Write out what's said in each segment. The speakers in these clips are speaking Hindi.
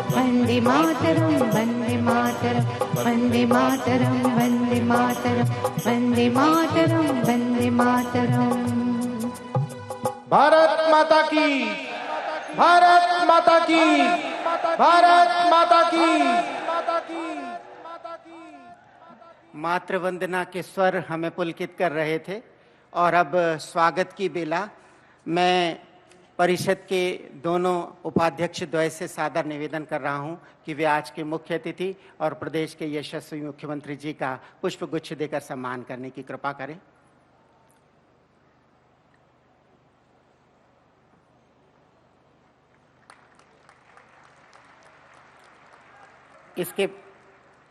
वन्दे मातरं वन्दे मातरं वन्दे मातरं वन्दे मातरं वन्दे मातरं वन्दे मातरं। भारत माता की, भारत माता की, भारत माता की। मातृ वंदना के स्वर हमें पुलकित कर रहे थे और अब स्वागत की बेला। मैं परिषद के दोनों उपाध्यक्ष द्वय से सादर निवेदन कर रहा हूं कि वे आज के मुख्य अतिथि और प्रदेश के यशस्वी मुख्यमंत्री जी का पुष्पगुच्छ देकर सम्मान करने की कृपा करें।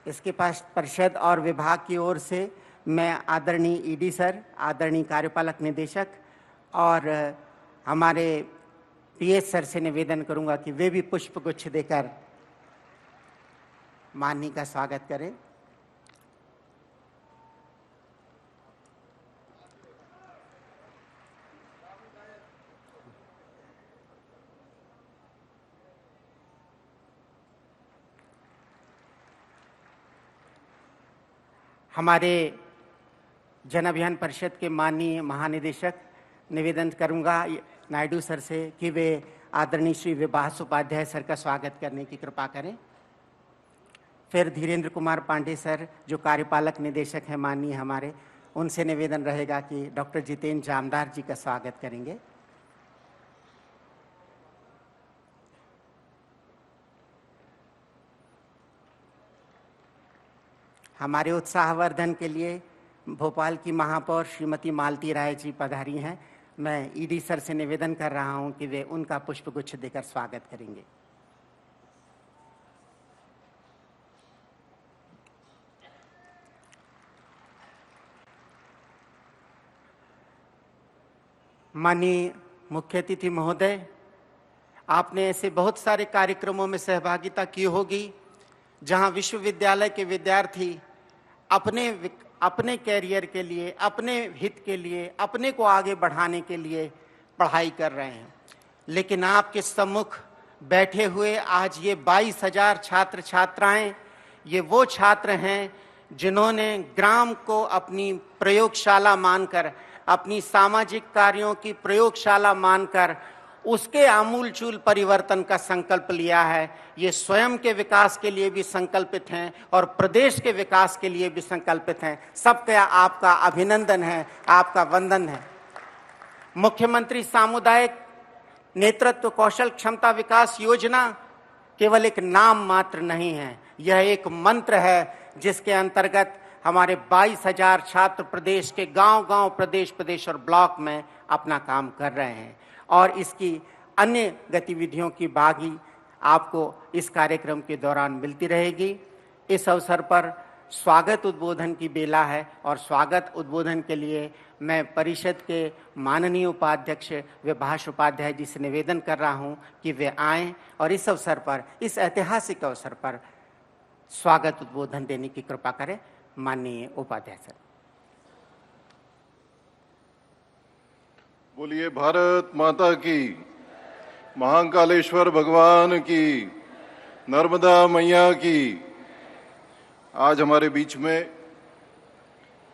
इसके पास परिषद और विभाग की ओर से मैं आदरणीय ईडी सर, आदरणीय कार्यपालक निदेशक और हमारे पीएस सर से निवेदन करूंगा कि वे भी पुष्पगुच्छ देकर माननीय का स्वागत करें। हमारे जन अभियान परिषद के माननीय महानिदेशक निवेदन करूंगा नायडू सर से कि वे आदरणीय श्री विभास उपाध्याय सर का स्वागत करने की कृपा करें। फिर धीरेन्द्र कुमार पांडे सर जो कार्यपालक निदेशक हैं माननीय हमारे, उनसे निवेदन रहेगा कि डॉक्टर जितेंद्र जामदार जी का स्वागत करेंगे। हमारे उत्साहवर्धन के लिए भोपाल की महापौर श्रीमती मालती राय जी पधारी हैं। मैं ईडी सर से निवेदन कर रहा हूं कि वे उनका पुष्पगुच्छ देकर स्वागत करेंगे। माननीय मुख्य अतिथि महोदय, आपने ऐसे बहुत सारे कार्यक्रमों में सहभागिता की होगी जहां विश्वविद्यालय के विद्यार्थी अपने कैरियर के लिए, अपने हित के लिए, अपने को आगे बढ़ाने के लिए पढ़ाई कर रहे हैं, लेकिन आपके सम्मुख बैठे हुए आज ये 22,000 छात्र छात्राएं, ये वो छात्र हैं जिन्होंने ग्राम को अपनी प्रयोगशाला मानकर, अपनी सामाजिक कार्यों की प्रयोगशाला मानकर उसके आमूलचूल परिवर्तन का संकल्प लिया है। ये स्वयं के विकास के लिए भी संकल्पित हैं और प्रदेश के विकास के लिए भी संकल्पित हैं। सबका आपका अभिनंदन है, आपका वंदन है। मुख्यमंत्री सामुदायिक नेतृत्व कौशल क्षमता विकास योजना केवल एक नाम मात्र नहीं है, यह एक मंत्र है जिसके अंतर्गत हमारे 22,000 छात्र प्रदेश के गांव-गांव, प्रदेश और ब्लॉक में अपना काम कर रहे हैं और इसकी अन्य गतिविधियों की भागी आपको इस कार्यक्रम के दौरान मिलती रहेगी। इस अवसर पर स्वागत उद्बोधन की बेला है और स्वागत उद्बोधन के लिए मैं परिषद के माननीय उपाध्यक्ष विभास उपाध्याय जी से निवेदन कर रहा हूं कि वे आएं और इस अवसर पर, इस ऐतिहासिक अवसर पर स्वागत उद्बोधन देने की कृपा करें। माननीय उपाध्याय सर। बोलिए भारत माता की, महाकालेश्वर भगवान की, नर्मदा मैया की। आज हमारे बीच में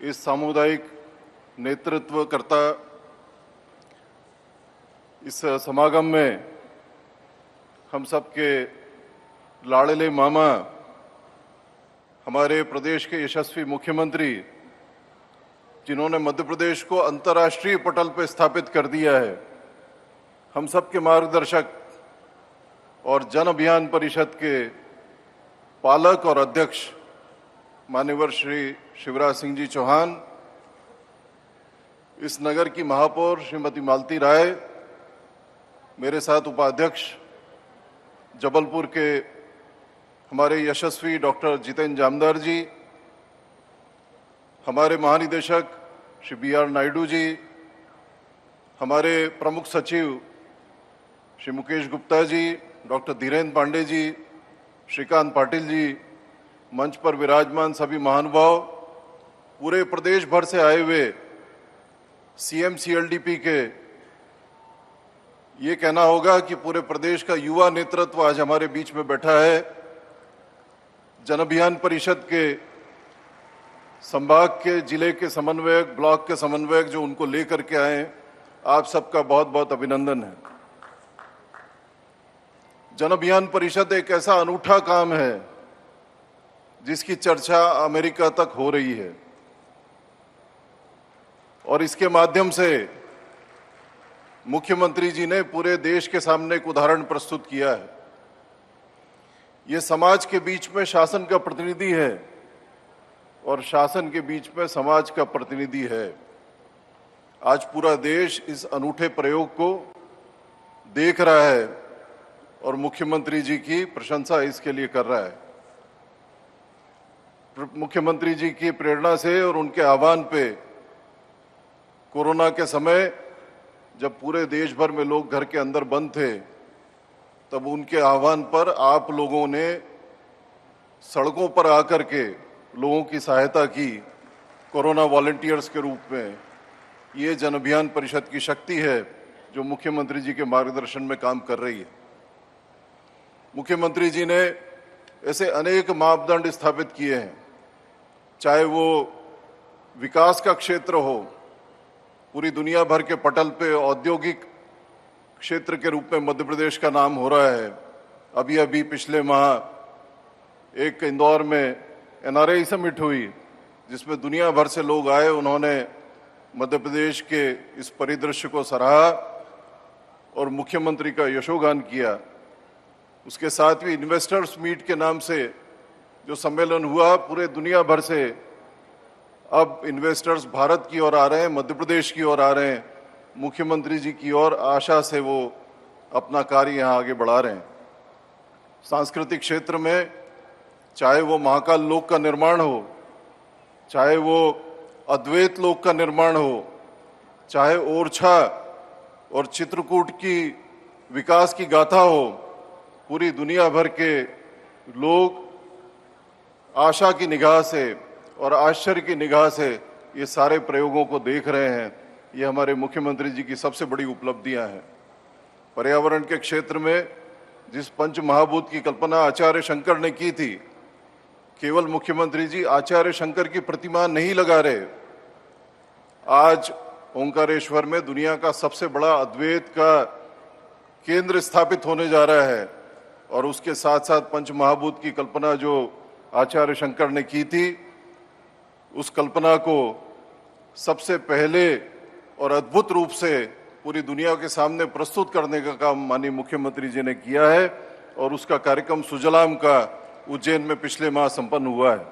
इस सामुदायिक नेतृत्वकर्ता इस समागम में हम सबके लाडले मामा, हमारे प्रदेश के यशस्वी मुख्यमंत्री जिन्होंने मध्य प्रदेश को अंतर्राष्ट्रीय पटल पर स्थापित कर दिया है, हम सबके मार्गदर्शक और जन अभियान परिषद के पालक और अध्यक्ष मान्यवर श्री शिवराज सिंह जी चौहान, इस नगर की महापौर श्रीमती मालती राय, मेरे साथ उपाध्यक्ष जबलपुर के हमारे यशस्वी डॉक्टर जितेंद्र जामदार जी, हमारे महानिदेशक श्री BR नायडू जी, हमारे प्रमुख सचिव श्री मुकेश गुप्ता जी, डॉक्टर धीरेन्द्र पांडे जी, श्रीकांत पाटिल जी, मंच पर विराजमान सभी महानुभाव, पूरे प्रदेश भर से आए हुए CM CLDP के ये कहना होगा कि पूरे प्रदेश का युवा नेतृत्व आज हमारे बीच में बैठा है। जन अभियान परिषद के संभाग के, जिले के समन्वयक, ब्लॉक के समन्वयक जो उनको लेकर के आए, आप सबका बहुत बहुत अभिनंदन है। जन अभियान परिषद एक ऐसा अनूठा काम है जिसकी चर्चा अमेरिका तक हो रही है और इसके माध्यम से मुख्यमंत्री जी ने पूरे देश के सामने एक उदाहरण प्रस्तुत किया है। ये समाज के बीच में शासन का प्रतिनिधि है और शासन के बीच में समाज का प्रतिनिधि है। आज पूरा देश इस अनूठे प्रयोग को देख रहा है और मुख्यमंत्री जी की प्रशंसा इसके लिए कर रहा है। मुख्यमंत्री जी की प्रेरणा से और उनके आह्वान पे कोरोना के समय जब पूरे देश भर में लोग घर के अंदर बंद थे, तब उनके आह्वान पर आप लोगों ने सड़कों पर आकर के लोगों की सहायता की कोरोना वॉलंटियर्स के रूप में। ये जन अभियान परिषद की शक्ति है जो मुख्यमंत्री जी के मार्गदर्शन में काम कर रही है। मुख्यमंत्री जी ने ऐसे अनेक मापदंड स्थापित किए हैं, चाहे वो विकास का क्षेत्र हो, पूरी दुनिया भर के पटल पे औद्योगिक क्षेत्र के रूप में मध्य प्रदेश का नाम हो रहा है। अभी अभी पिछले माह एक इंदौर में NRI समिट हुई जिसमें दुनिया भर से लोग आए, उन्होंने मध्य प्रदेश के इस परिदृश्य को सराहा और मुख्यमंत्री का यशोगान किया। उसके साथ भी इन्वेस्टर्स मीट के नाम से जो सम्मेलन हुआ, पूरे दुनिया भर से अब इन्वेस्टर्स भारत की ओर आ रहे हैं, मध्य प्रदेश की ओर आ रहे हैं, मुख्यमंत्री जी की ओर आशा से वो अपना कार्य यहाँ आगे बढ़ा रहे हैं। सांस्कृतिक क्षेत्र में चाहे वो महाकाल लोक का निर्माण हो, चाहे वो अद्वैत लोक का निर्माण हो, चाहे ओरछा और चित्रकूट की विकास की गाथा हो, पूरी दुनिया भर के लोग आशा की निगाह से और आश्चर्य की निगाह से ये सारे प्रयोगों को देख रहे हैं। ये हमारे मुख्यमंत्री जी की सबसे बड़ी उपलब्धियां हैं। पर्यावरण के क्षेत्र में जिस पंच महाभूत की कल्पना आचार्य शंकर ने की थी, केवल मुख्यमंत्री जी आचार्य शंकर की प्रतिमा नहीं लगा रहे, आज ओंकारेश्वर में दुनिया का सबसे बड़ा अद्वैत का केंद्र स्थापित होने जा रहा है और उसके साथ साथ पंच महाभूत की कल्पना जो आचार्य शंकर ने की थी, उस कल्पना को सबसे पहले और अद्भुत रूप से पूरी दुनिया के सामने प्रस्तुत करने का काम माननीय मुख्यमंत्री जी ने किया है और उसका कार्यक्रम सुजलाम का उज्जैन में पिछले माह संपन्न हुआ है।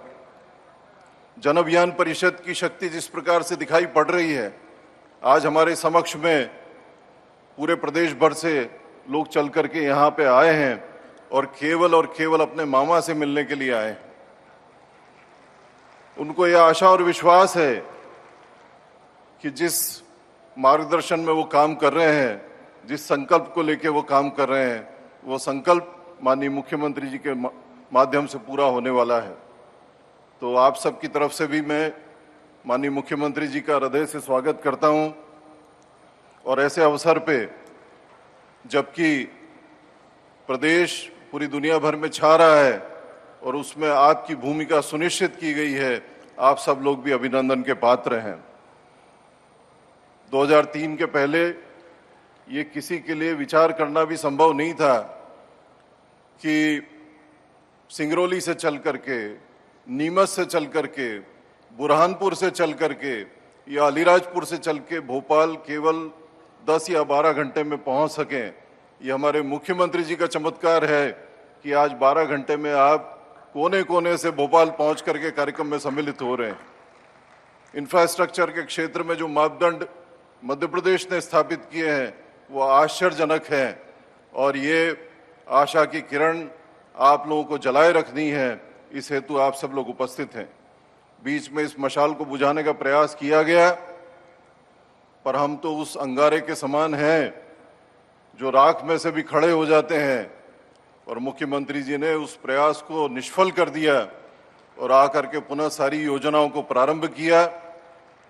जन अभियान परिषद की शक्ति जिस प्रकार से दिखाई पड़ रही है, आज हमारे समक्ष में पूरे प्रदेश भर से लोग चल करके यहाँ पे आए हैं और केवल अपने मामा से मिलने के लिए आए हैं। उनको यह आशा और विश्वास है कि जिस मार्गदर्शन में वो काम कर रहे हैं, जिस संकल्प को लेके वो काम कर रहे हैं, वो संकल्प माननीय मुख्यमंत्री जी के माध्यम से पूरा होने वाला है। तो आप सबकी तरफ से भी मैं माननीय मुख्यमंत्री जी का हृदय से स्वागत करता हूं और ऐसे अवसर पे जबकि प्रदेश पूरी दुनिया भर में छा रहा है और उसमें आपकी भूमिका सुनिश्चित की गई है, आप सब लोग भी अभिनंदन के पात्र हैं। 2003 के पहले ये किसी के लिए विचार करना भी संभव नहीं था कि सिंगरौली से चल करके, नीमच से चल करके, बुरहानपुर से चल करके या अलीराजपुर से चल के भोपाल केवल 10 या 12 घंटे में पहुंच सकें। ये हमारे मुख्यमंत्री जी का चमत्कार है कि आज 12 घंटे में आप कोने कोने से भोपाल पहुंच करके कार्यक्रम में सम्मिलित हो रहे हैं। इंफ्रास्ट्रक्चर के क्षेत्र में जो मापदंड मध्य प्रदेश ने स्थापित किए हैं वो आश्चर्यजनक हैं और ये आशा की किरण आप लोगों को जलाए रखनी है, इस हेतु आप सब लोग उपस्थित हैं। बीच में इस मशाल को बुझाने का प्रयास किया गया, पर हम तो उस अंगारे के समान हैं जो राख में से भी खड़े हो जाते हैं और मुख्यमंत्री जी ने उस प्रयास को निष्फल कर दिया और आकर के पुनः सारी योजनाओं को प्रारंभ किया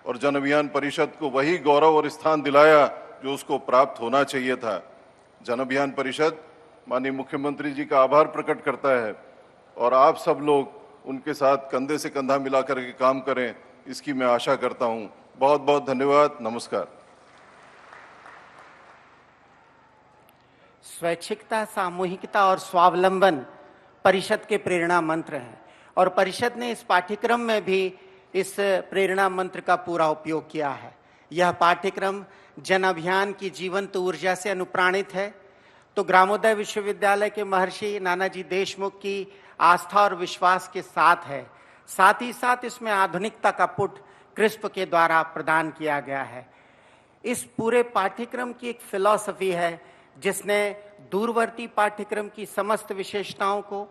और जन अभियान परिषद को वही गौरव और स्थान दिलाया जो उसको प्राप्त होना चाहिए था। जन अभियान परिषद माननीय मुख्यमंत्री जी का आभार प्रकट करता है और आप सब लोग उनके साथ कंधे से कंधा मिलाकर के काम करें, इसकी मैं आशा करता हूं। बहुत बहुत धन्यवाद। नमस्कार। स्वैच्छिकता, सामूहिकता और स्वावलंबन परिषद के प्रेरणा मंत्र हैं और परिषद ने इस पाठ्यक्रम में भी इस प्रेरणा मंत्र का पूरा उपयोग किया है। यह पाठ्यक्रम जन अभियान की जीवंत ऊर्जा से अनुप्राणित है तो ग्रामोदय विश्वविद्यालय के महर्षि नानाजी देशमुख की आस्था और विश्वास के साथ है। साथ ही साथ इसमें आधुनिकता का पुट क्रिस्प के द्वारा प्रदान किया गया है। इस पूरे पाठ्यक्रम की एक फिलॉसफी है जिसने दूरवर्ती पाठ्यक्रम की समस्त विशेषताओं को,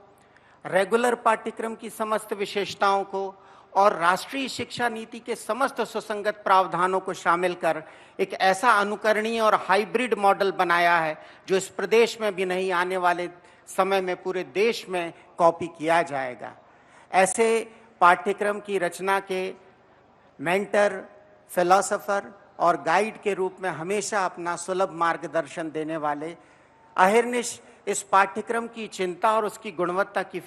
रेगुलर पाठ्यक्रम की समस्त विशेषताओं को और राष्ट्रीय शिक्षा नीति के समस्त सुसंगत प्रावधानों को शामिल कर एक ऐसा अनुकरणीय और हाइब्रिड मॉडल बनाया है जो इस प्रदेश में भी नहीं, आने वाले समय में पूरे देश में कॉपी किया जाएगा। ऐसे पाठ्यक्रम की रचना के मेंटर, फिलोसोफर और गाइड के रूप में हमेशा अपना सुलभ मार्गदर्शन देने वाले अहिर्निश इस पाठ्यक्रम की चिंता और उसकी गुणवत्ता की